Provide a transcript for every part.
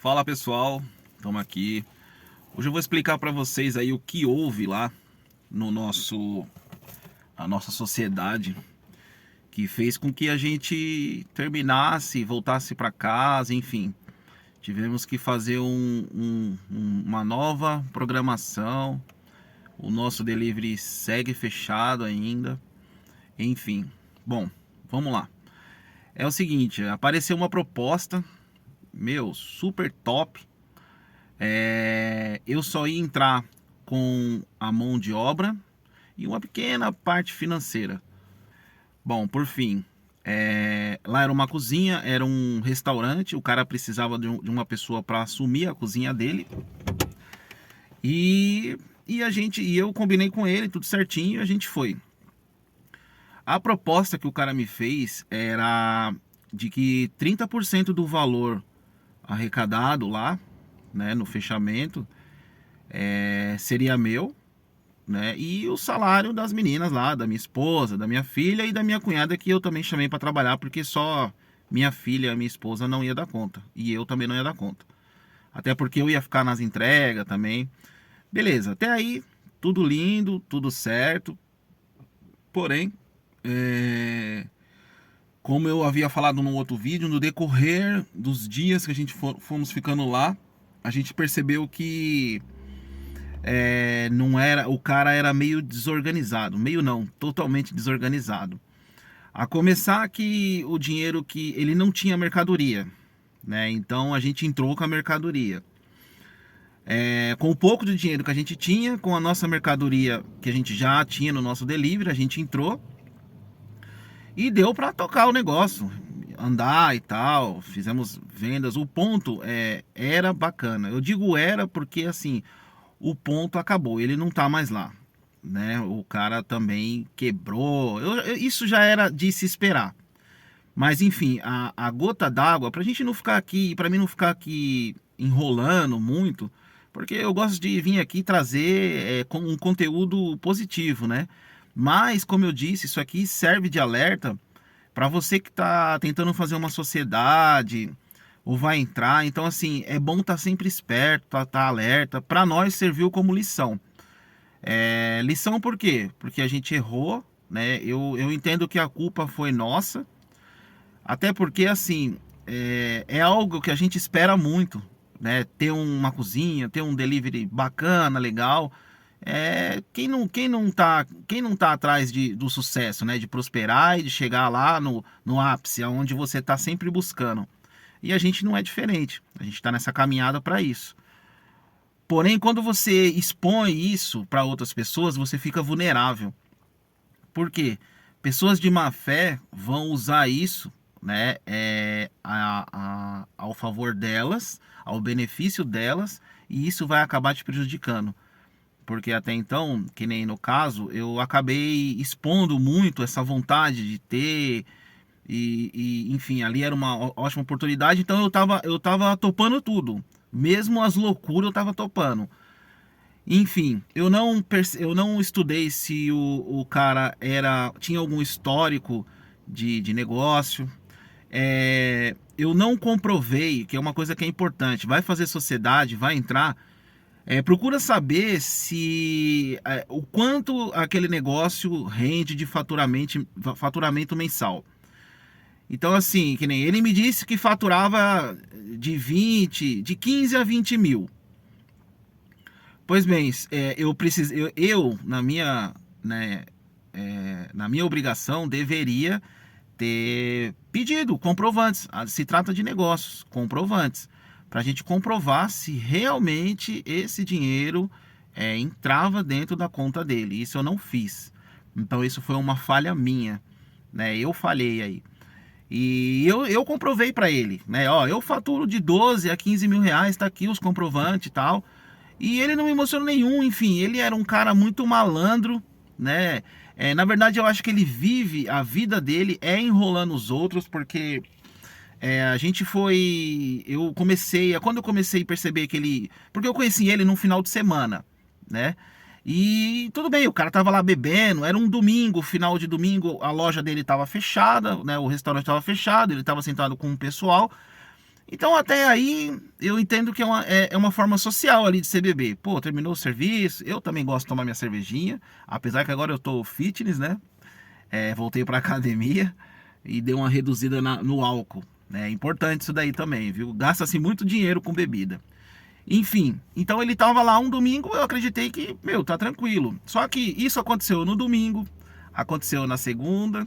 Fala pessoal, estamos aqui. Hoje eu vou explicar para vocês aí o que houve lá no a nossa sociedade que fez com que a gente terminasse, voltasse para casa, enfim. Tivemos que fazer uma nova programação. O nosso delivery segue fechado ainda. Enfim, bom, vamos lá. É o seguinte, apareceu uma proposta, super top. Eu só ia entrar com a mão de obra e uma pequena parte financeira. Bom, por fim, lá era uma cozinha, era um restaurante, o cara precisava de uma pessoa para assumir a cozinha dele. E eu combinei com ele, tudo certinho, e a gente foi. A proposta que o cara me fez era de que 30% do valor arrecadado lá, né, no fechamento, seria meu, né, e o salário das meninas lá, da minha esposa, da minha filha e da minha cunhada, que eu também chamei para trabalhar, porque só minha filha e minha esposa não ia dar conta, e eu também não ia dar conta. Até porque eu ia ficar nas entregas também. Beleza, até aí, tudo lindo, tudo certo. Porém, como eu havia falado no outro vídeo, no decorrer dos dias que a gente fomos ficando lá, a gente percebeu que não era, o cara era meio desorganizado, meio não, totalmente desorganizado. A começar que o dinheiro que ele não tinha mercadoria, né? Então a gente entrou com a mercadoria. Com o pouco de dinheiro que a gente tinha, com a nossa mercadoria que a gente já tinha no nosso delivery, a gente entrou e deu para tocar o negócio, andar e tal. Fizemos vendas. O ponto era bacana. Eu digo era porque assim, o ponto acabou, ele não tá mais lá, né? O cara também quebrou. Isso já era de se esperar. Mas enfim, a gota d'água, pra gente não ficar aqui, pra mim não ficar aqui enrolando muito, porque eu gosto de vir aqui trazer com um conteúdo positivo, né? Mas, como eu disse, isso aqui serve de alerta para você que está tentando fazer uma sociedade ou vai entrar. Então, assim, é bom estar sempre esperto, tá alerta. Para nós serviu como lição. Lição por quê? Porque a gente errou, né? Eu entendo que a culpa foi nossa, até porque, assim, é algo que a gente espera muito, né? Ter uma cozinha, ter um delivery bacana, legal. Quem não tá atrás do sucesso, né? De prosperar e de chegar lá no ápice, onde você está sempre buscando. E a gente não é diferente. A gente está nessa caminhada para isso. Porém, quando você expõe isso para outras pessoas, você fica vulnerável. Por quê? Pessoas de má fé vão usar isso, né, ao favor delas, ao benefício delas, e isso vai acabar te prejudicando. Porque até então, que nem no caso, eu acabei expondo muito essa vontade de ter, enfim, ali era uma ótima oportunidade, então eu tava topando tudo. Mesmo as loucuras eu tava topando. Enfim, eu não estudei se o cara tinha algum histórico de negócio. Eu não comprovei, que é uma coisa que é importante. Vai fazer sociedade, vai entrar. Procura saber se o quanto aquele negócio rende de faturamento mensal. Então, assim, que nem ele me disse que faturava de 15 a 20 mil. Pois bem, na minha, né, na minha obrigação, deveria ter pedido comprovantes. Se trata de negócios, comprovantes, para a gente comprovar se realmente esse dinheiro entrava dentro da conta dele. Isso eu não fiz. Então isso foi uma falha minha, né? Eu falhei aí. E eu comprovei para ele, né? Ó, eu faturo de 12 a 15 mil reais, tá aqui os comprovantes e tal. E ele não me emocionou nenhum, enfim, ele era um cara muito malandro, né? Na verdade, eu acho que ele vive, a vida dele enrolando os outros, porque a gente foi. Quando eu comecei a perceber que ele. Porque eu conheci ele num final de semana, né? E tudo bem, o cara tava lá bebendo, era um domingo, final de domingo, a loja dele tava fechada, né? O restaurante tava fechado, ele tava sentado com o pessoal. Então até aí eu entendo que é uma forma social ali de ser bebê. Pô, terminou o serviço, eu também gosto de tomar minha cervejinha, apesar que agora eu tô fitness, né? Voltei pra academia e dei uma reduzida no álcool. É importante isso daí também, viu? Gasta-se muito dinheiro com bebida. Enfim, então ele tava lá um domingo, eu acreditei que, meu, tá tranquilo. Só que isso aconteceu no domingo, aconteceu na segunda,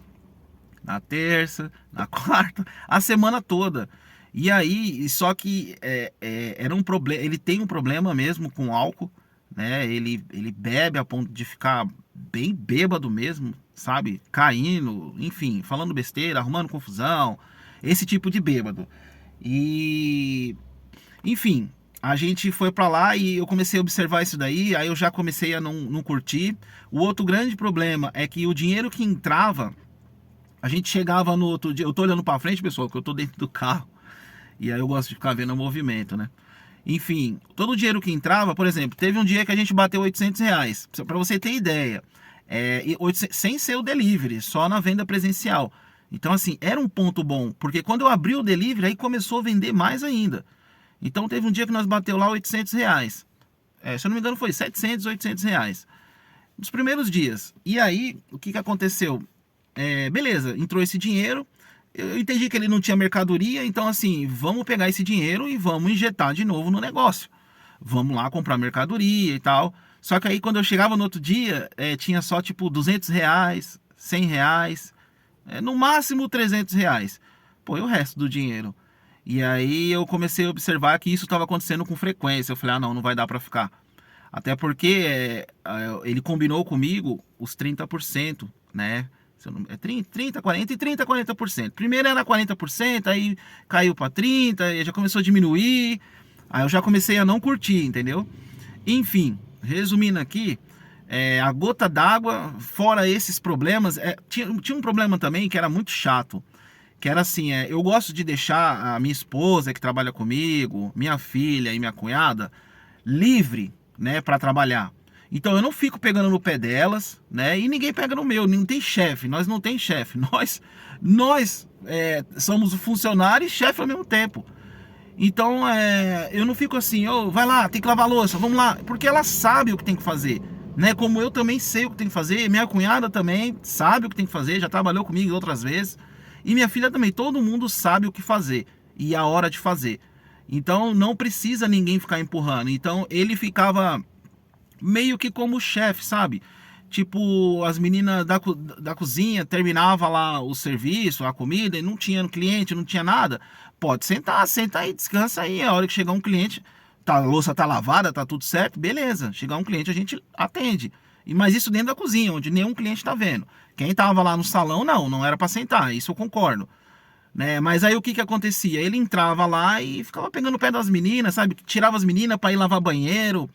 na terça, na quarta, a semana toda. E aí, só que era um problema, ele tem um problema mesmo com álcool, né? Ele bebe a ponto de ficar bem bêbado mesmo, sabe? Caindo, enfim, falando besteira, arrumando confusão, esse tipo de bêbado. E enfim, a gente foi pra lá e eu comecei a observar isso daí, aí eu já comecei a não curtir. O outro grande problema é que o dinheiro que entrava, a gente chegava no outro dia, eu tô olhando pra frente, pessoal, que eu tô dentro do carro, e aí eu gosto de ficar vendo o movimento, né? Enfim, todo o dinheiro que entrava, por exemplo, teve um dia que a gente bateu R$ 800, pra você ter ideia, sem ser o delivery, só na venda presencial. Então assim, era um ponto bom, porque quando eu abri o delivery, aí começou a vender mais ainda. Então teve um dia que nós bateu lá R$ 800. Se eu não me engano foi 700, R$ 800. Nos primeiros dias. E aí, o que aconteceu? Beleza, entrou esse dinheiro. Eu entendi que ele não tinha mercadoria. Então assim, vamos pegar esse dinheiro e vamos injetar de novo no negócio. Vamos lá comprar mercadoria e tal. Só que aí quando eu chegava no outro dia, tinha só tipo R$ 200, R$ 100. No máximo R$ 300. Pô, e o resto do dinheiro? E aí eu comecei a observar que isso estava acontecendo com frequência. Eu falei, não vai dar para ficar. Até porque ele combinou comigo os 30%, né? É 30, 40 e 30, 40%. Primeiro era 40%, aí caiu para 30%, aí já começou a diminuir. Aí eu já comecei a não curtir, entendeu? Enfim, resumindo aqui, a gota d'água, fora esses problemas, tinha um problema também que era muito chato. Que era assim, eu gosto de deixar a minha esposa que trabalha comigo, minha filha e minha cunhada livre, né, para trabalhar. Então eu não fico pegando no pé delas, né, e ninguém pega no meu, não tem chefe, nós não tem chefe, nós somos o funcionário e chefe ao mesmo tempo. Então eu não fico assim, vai lá, tem que lavar a louça, vamos lá, porque ela sabe o que tem que fazer. Né, como eu também sei o que tem que fazer, minha cunhada também sabe o que tem que fazer, já trabalhou comigo outras vezes. E minha filha também, todo mundo sabe o que fazer e a hora de fazer. Então não precisa ninguém ficar empurrando. Então ele ficava meio que como chefe, sabe? Tipo, as meninas da cozinha terminava lá o serviço, a comida, e não tinha cliente, não tinha nada. Pode sentar, senta aí, descansa aí. A hora que chegar um cliente, a louça tá lavada, tá tudo certo, beleza. Chegar um cliente, a gente atende. Mas isso dentro da cozinha, onde nenhum cliente está vendo. Quem estava lá no salão, não era para sentar, isso eu concordo. Né? Mas aí o que acontecia? Ele entrava lá e ficava pegando o pé das meninas, sabe? Tirava as meninas para ir lavar banheiro.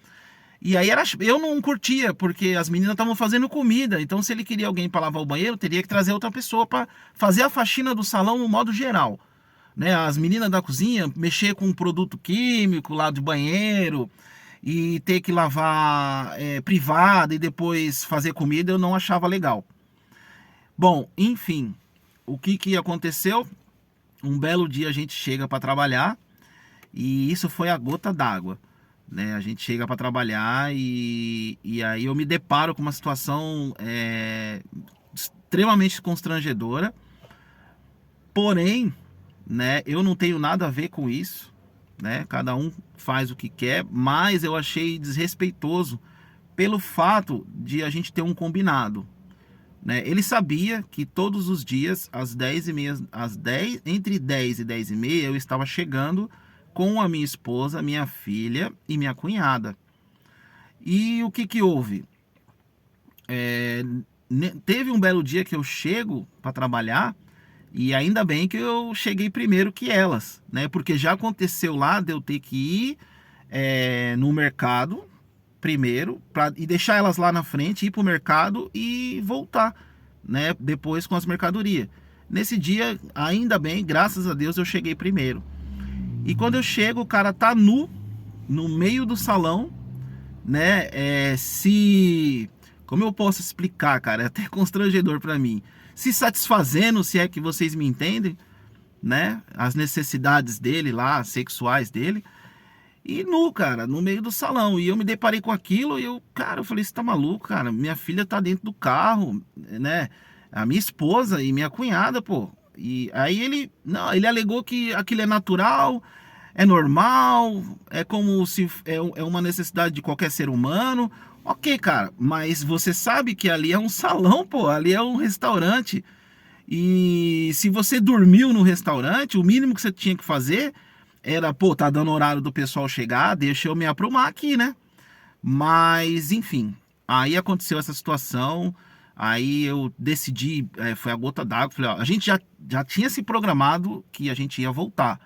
E aí eu não curtia, porque as meninas estavam fazendo comida. Então se ele queria alguém para lavar o banheiro, teria que trazer outra pessoa para fazer a faxina do salão no modo geral. Né? As meninas da cozinha mexer com um produto químico lá de banheiro e ter que lavar privada e depois fazer comida, eu não achava legal. Bom, enfim, o que aconteceu? Um belo dia a gente chega para trabalhar e isso foi a gota d'água. Né? A gente chega para trabalhar e aí eu me deparo com uma situação extremamente constrangedora. Porém, né, eu não tenho nada a ver com isso. Né? Cada um faz o que quer, mas eu achei desrespeitoso pelo fato de a gente ter um combinado. Né? Ele sabia que todos os dias, às 10h30, entre 10 e 10h30, eu estava chegando com a minha esposa, minha filha e minha cunhada. E o que houve? Teve um belo dia que eu chego para trabalhar. E ainda bem que eu cheguei primeiro que elas, né? Porque já aconteceu lá de eu ter que ir no mercado primeiro e deixar elas lá na frente, ir pro mercado e voltar, né? Depois com as mercadorias. Nesse dia, ainda bem, graças a Deus, eu cheguei primeiro. E quando eu chego, o cara tá nu, no meio do salão, né? Como eu posso explicar, cara? É até constrangedor para mim. Se satisfazendo, se é que vocês me entendem, né? As necessidades dele lá, sexuais dele. E nu, cara, no meio do salão. E eu me deparei com aquilo e eu falei, você tá maluco, cara? Minha filha tá dentro do carro, né? A minha esposa e minha cunhada, pô. E aí não, ele alegou que aquilo é natural, é normal, é como se é uma necessidade de qualquer ser humano. Ok, cara, mas você sabe que ali é um salão, pô, ali é um restaurante. E se você dormiu no restaurante, o mínimo que você tinha que fazer era, pô, tá dando horário do pessoal chegar, deixa eu me aprumar aqui, né? Mas, enfim, aí aconteceu essa situação, aí eu decidi, foi a gota d'água, falei, ó, a gente já tinha se programado que a gente ia voltar,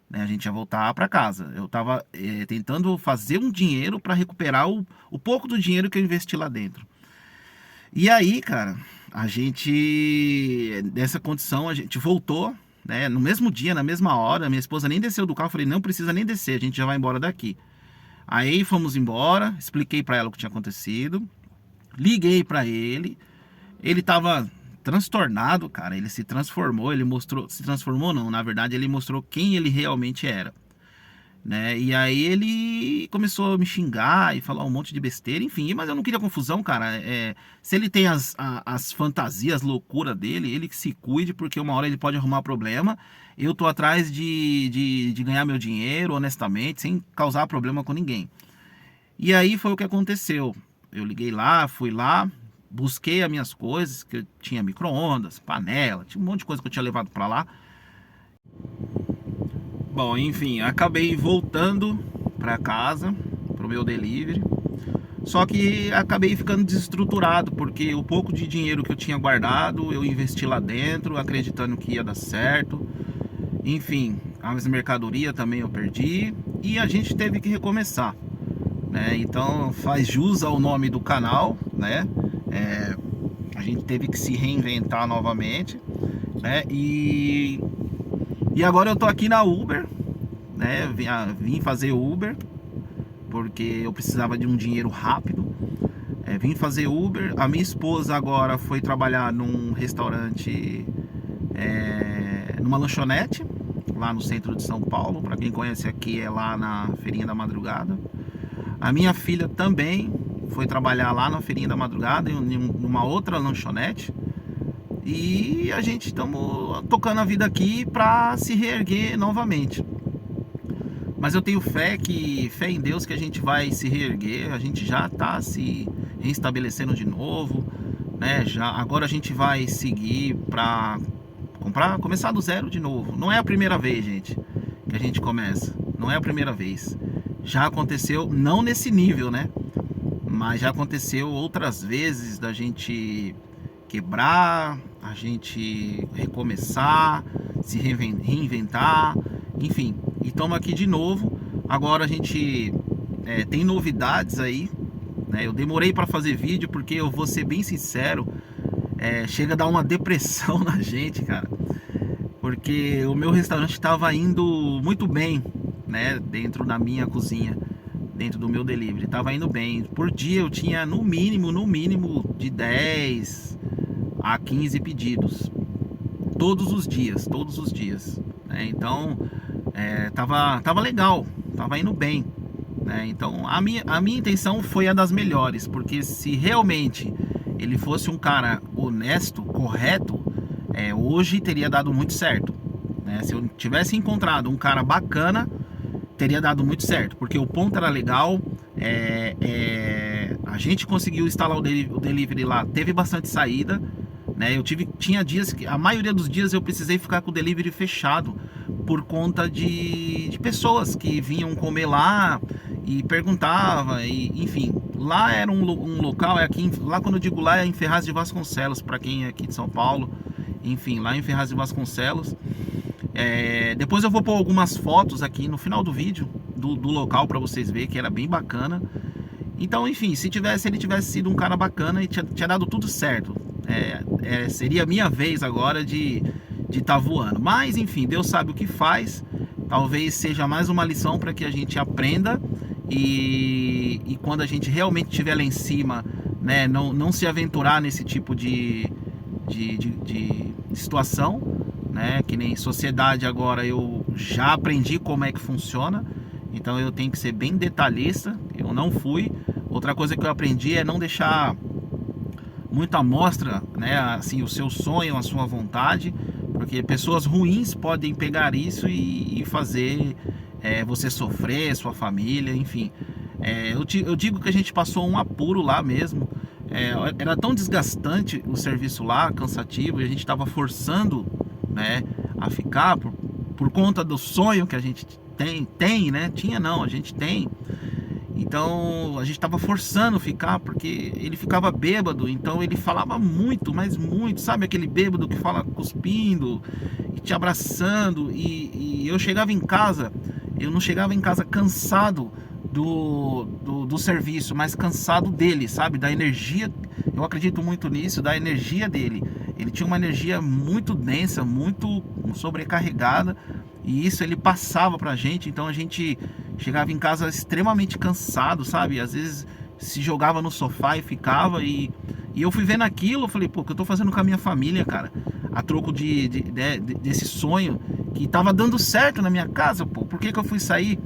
né? A gente ia voltar para casa. Eu tava tentando fazer um dinheiro para recuperar o pouco do dinheiro que eu investi lá dentro. E aí, cara, a gente, nessa condição, a gente voltou, né? No mesmo dia, na mesma hora, minha esposa nem desceu do carro, eu falei, não precisa nem descer, a gente já vai embora daqui. Aí fomos embora, expliquei pra ela o que tinha acontecido, liguei pra ele tava transtornado, cara, ele se transformou, ele mostrou, se transformou não, na verdade ele mostrou quem ele realmente era, né? E aí ele começou a me xingar e falar um monte de besteira, enfim, mas eu não queria confusão, cara. Se ele tem as fantasias, loucura dele, ele que se cuide, porque uma hora ele pode arrumar problema. Eu tô atrás de ganhar meu dinheiro, honestamente, sem causar problema com ninguém. E aí foi o que aconteceu. Eu liguei lá, fui lá, busquei as minhas coisas, que eu tinha micro-ondas, panela, tinha um monte de coisa que eu tinha levado pra lá. Bom, enfim, acabei voltando para casa, pro meu delivery. Só que acabei ficando desestruturado, porque o pouco de dinheiro que eu tinha guardado, eu investi lá dentro, acreditando que ia dar certo. Enfim, as mercadorias também eu perdi e a gente teve que recomeçar, né? Então faz jus ao nome do canal, né? A gente teve que se reinventar novamente, né? E agora eu tô aqui na Uber, né? Vim fazer Uber porque eu precisava de um dinheiro rápido. Vim fazer Uber. A minha esposa agora foi trabalhar num restaurante, numa lanchonete lá no centro de São Paulo. Para quem conhece aqui, é lá na Feirinha da Madrugada. A minha filha também foi trabalhar lá na Feirinha da Madrugada, em uma outra lanchonete. E a gente estamos tocando a vida aqui para se reerguer novamente. Mas eu tenho fé em Deus que a gente vai se reerguer. A gente já está se reestabelecendo de novo, né? Agora a gente vai seguir para começar do zero de novo. Não é a primeira vez, gente, que a gente começa. Não é a primeira vez. Já aconteceu, não nesse nível, né? Mas já aconteceu outras vezes da gente quebrar, a gente recomeçar, se reinventar, enfim. E estamos aqui de novo. Agora a gente tem novidades aí, né? Eu demorei para fazer vídeo porque eu vou ser bem sincero, chega a dar uma depressão na gente, cara, porque o meu restaurante estava indo muito bem, né? Dentro da minha cozinha, dentro do meu delivery, estava indo bem. Por dia eu tinha no mínimo de 10 a 15 pedidos todos os dias, né? Então tava legal, tava indo bem, né? Então a minha intenção foi a das melhores, porque se realmente ele fosse um cara honesto, correto, hoje teria dado muito certo, né? Se eu tivesse encontrado um cara bacana, teria dado muito certo, porque o ponto era legal. A gente conseguiu instalar o delivery lá, teve bastante saída, né? Tinha dias que, a maioria dos dias eu precisei ficar com o delivery fechado por conta de pessoas que vinham comer lá e perguntava, e enfim, lá era um local, lá quando eu digo lá é em Ferraz de Vasconcelos, para quem é aqui de São Paulo, enfim, lá em Ferraz de Vasconcelos. Depois eu vou pôr algumas fotos aqui no final do vídeo do local para vocês verem que era bem bacana. Então, enfim, se ele tivesse sido um cara bacana e tinha dado tudo certo, seria a minha vez agora de estar voando. Mas, enfim, Deus sabe o que faz. Talvez seja mais uma lição para que a gente aprenda e quando a gente realmente estiver lá em cima, né, não se aventurar nesse tipo de situação, né? Que nem sociedade agora eu já aprendi como é que funciona, então eu tenho que ser bem detalhista. Eu não fui. Outra coisa que eu aprendi é não deixar muita amostra, né? Assim, o seu sonho, a sua vontade, porque pessoas ruins podem pegar isso e fazer você sofrer, sua família, enfim. Eu digo que a gente passou um apuro lá mesmo. Era tão desgastante o serviço lá, cansativo, e a gente estava forçando, né, a ficar por conta do sonho que a gente tem, né? Tinha não, a gente tem. Então a gente estava forçando ficar, porque ele ficava bêbado, então ele falava muito, mas muito, sabe aquele bêbado que fala cuspindo e te abraçando, e eu chegava em casa, eu não chegava em casa cansado do serviço, mas cansado dele, sabe, da energia. Eu acredito muito nisso, da energia dele. Ele tinha uma energia muito densa, muito sobrecarregada, e isso ele passava pra gente. Então a gente chegava em casa extremamente cansado, sabe? Às vezes se jogava no sofá e ficava. E eu fui vendo aquilo, eu falei, pô, o que eu tô fazendo com a minha família, cara? A troco desse sonho que tava dando certo na minha casa, pô, por que eu fui sair?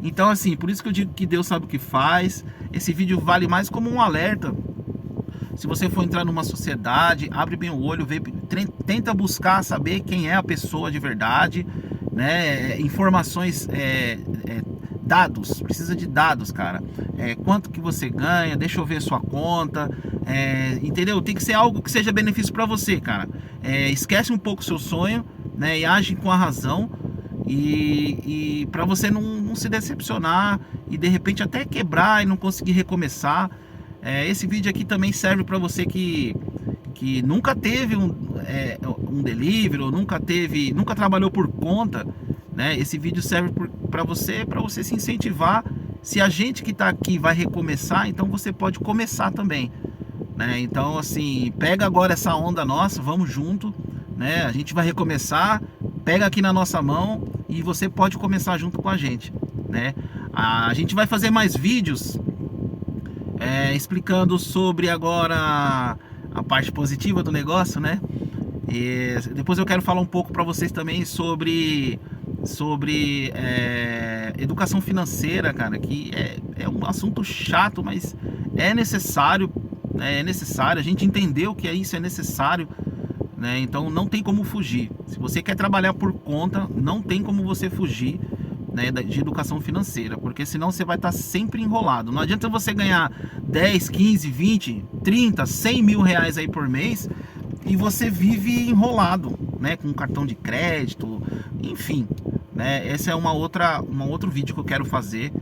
Então, assim, por isso que eu digo que Deus sabe o que faz. Esse vídeo vale mais como um alerta. Se você for entrar numa sociedade, abre bem o olho, tenta buscar saber quem é a pessoa de verdade, né? Informações, dados, precisa de dados, cara. Quanto que você ganha, deixa eu ver sua conta, entendeu? Tem que ser algo que seja benefício para você, cara. Esquece um pouco o seu sonho, né? E age com a razão, e para você não se decepcionar e de repente até quebrar e não conseguir recomeçar. Esse vídeo aqui também serve para você que nunca teve um delivery, ou nunca trabalhou por conta, né? Esse vídeo serve para você se incentivar. Se a gente que está aqui vai recomeçar, então você pode começar também, né? Então, assim, pega agora essa onda nossa, vamos junto, né? A gente vai recomeçar, pega aqui na nossa mão e você pode começar junto com a gente, né? A gente vai fazer mais vídeos explicando sobre agora a parte positiva do negócio, né? E depois eu quero falar um pouco para vocês também sobre educação financeira, cara, que é um assunto chato, mas é necessário, né? É necessário, a gente entendeu que isso é necessário, né? Então não tem como fugir. Se você quer trabalhar por conta, não tem como você fugir, né, de educação financeira, porque senão você vai estar sempre enrolado. Não adianta você ganhar 10, 15, 20, 30, 100 mil reais aí por mês e você vive enrolado, né, com cartão de crédito, enfim, né? Esse é um outro vídeo que eu quero fazer,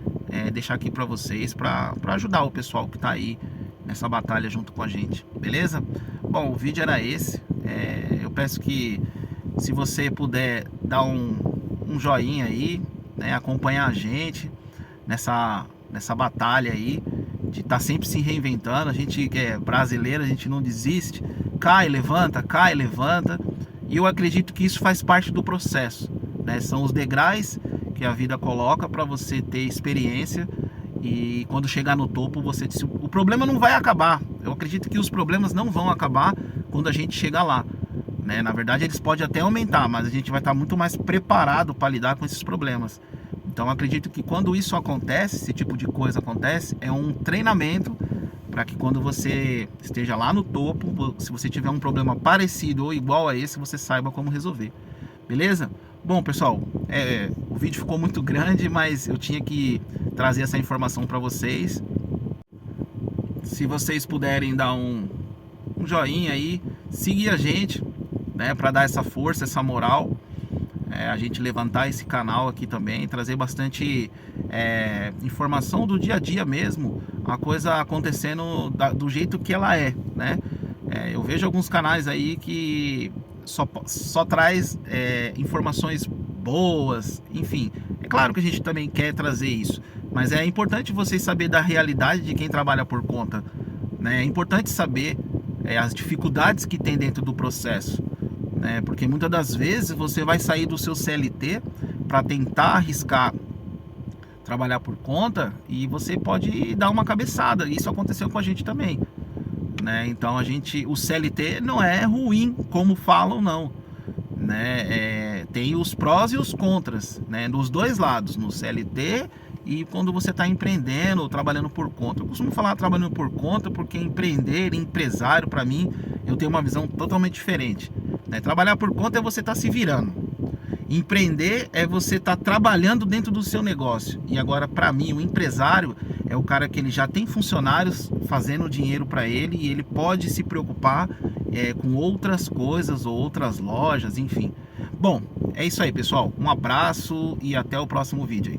deixar aqui para vocês, para ajudar o pessoal que está aí nessa batalha junto com a gente, beleza? Bom, o vídeo era esse. Eu peço que, se você puder, dar um joinha aí, né, acompanhar a gente nessa batalha aí de estar sempre se reinventando. A gente que é brasileiro, a gente não desiste, cai, levanta, e eu acredito que isso faz parte do processo, né? São os degraus que a vida coloca para você ter experiência, e quando chegar no topo, o problema não vai acabar. Eu acredito que os problemas não vão acabar quando a gente chegar lá, né? Na verdade, eles podem até aumentar, mas a gente vai estar muito mais preparado para lidar com esses problemas. Então, acredito que quando isso acontece, esse tipo de coisa acontece, é um treinamento para que quando você esteja lá no topo, se você tiver um problema parecido ou igual a esse, você saiba como resolver. Beleza? Bom, pessoal, o vídeo ficou muito grande, mas eu tinha que trazer essa informação para vocês. Se vocês puderem dar um joinha aí, seguir a gente, né, para dar essa força, essa moral, a gente levantar esse canal aqui também, trazer bastante informação do dia a dia mesmo, a coisa acontecendo do jeito que ela é, né? Eu vejo alguns canais aí que só traz informações boas, enfim. É claro que a gente também quer trazer isso, mas é importante vocês saberem da realidade de quem trabalha por conta, né? É importante saber as dificuldades que tem dentro do processo, né? Porque muitas das vezes você vai sair do seu CLT para tentar arriscar trabalhar por conta, e você pode dar uma cabeçada. Isso aconteceu com a gente também, né? Então o CLT não é ruim como falam, não, né? Tem os prós e os contras, né? Dos dois lados, no CLT e quando você está empreendendo ou trabalhando por conta. Eu costumo falar trabalhando por conta porque empreender, empresário, para mim, eu tenho uma visão totalmente diferente, né? Trabalhar por conta é você estar se virando. Empreender é você estar trabalhando dentro do seu negócio. E agora, para mim, o empresário é o cara que ele já tem funcionários fazendo dinheiro para ele e ele pode se preocupar com outras coisas ou outras lojas, enfim. Bom, é isso aí, pessoal. Um abraço e até o próximo vídeo aí.